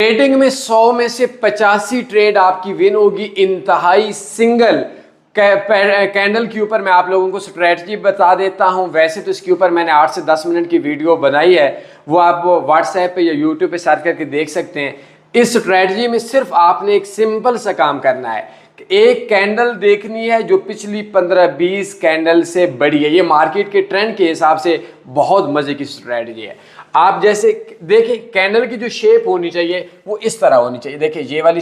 Trading में 100 में से 85 ट्रेड आपकी विन होगी। इंतहाई सिंगल कैंडल के ऊपर मैं आप लोगों को स्ट्रेटजी बता देता हूं। वैसे तो इसके ऊपर मैंने 8 से 10 मिनट की वीडियो बनाई है, वो आप व्हाट्सएप पे या यूट्यूब पे सर्च करके देख सकते हैं। इस स्ट्रेटजी में सिर्फ आपने एक सिंपल सा काम करना है, एक कैंडल देखनी है जो पिछली 15-20 कैंडल से बड़ी है। ये मार्केट के ट्रेंड के हिसाब से बहुत मजे की स्ट्रेटजी है। आप जैसे देखिए, कैंडल की जो शेप होनी चाहिए वो इस तरह होनी चाहिए। देखिए ये वाली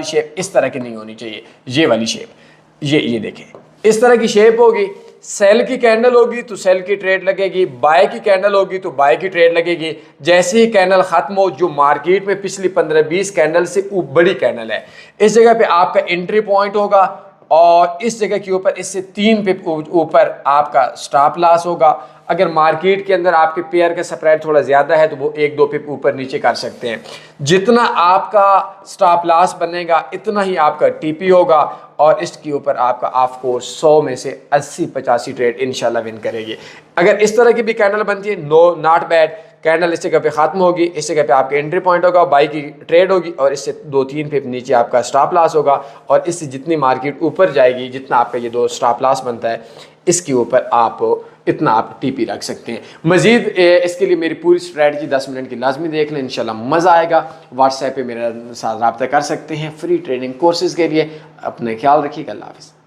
शेप इस तरह की नहीं होनी चाहिए। ये वाली शेप, ये देखें, इस तरह की शेप होगी। सेल की कैंडल होगी तो सेल की ट्रेड लगेगी, बाय की कैंडल होगी तो बाय की ट्रेड लगेगी। जैसे ही कैंडल खत्म हो, जो मार्केट में पिछली 15-20 कैंडल से बड़ी कैंडल है, इस जगह पे आपका एंट्री पॉइंट होगा और इस जगह के ऊपर इससे 3 पिप ऊपर आपका स्टॉप लॉस होगा। अगर मार्केट के अंदर आपके पेयर का स्प्रेड थोड़ा ज्यादा है तो वो 1-2 पिप ऊपर नीचे कर सकते हैं। जितना आपका स्टॉप लॉस बनेगा इतना ही आपका टीपी होगा और इसके ऊपर आपका ऑफ कोर्स 100 में से 80-85 ट्रेड इंशाल्लाह विन करेगी। अगर इस तरह की भी कैंडल बनती है, नो नॉट बैड। कैंडल इस जगह पे खत्म होगी, इस जगह पे आपका एंट्री पॉइंट होगा, बाई की ट्रेड होगी और इससे 2-3 पिप नीचे आपका स्टॉप लॉस होगा और इससे जितनी मार्केट ऊपर जाएगी, जितना आपका ये 2 स्टॉप लॉस बनता है, इसके ऊपर आप इतना आप टीपी रख सकते हैं। मजीद इसके लिए मेरी पूरी स्ट्रैटेजी 10 मिनट की लाजमी देख लें, इंशाल्लाह मज़ा आएगा। व्हाट्सएप पे मेरे साथ रब्ता कर सकते हैं फ्री ट्रेनिंग कोर्सेज़ के लिए। अपने ख्याल रखिएगा। अल्लाह हाफ़िज़।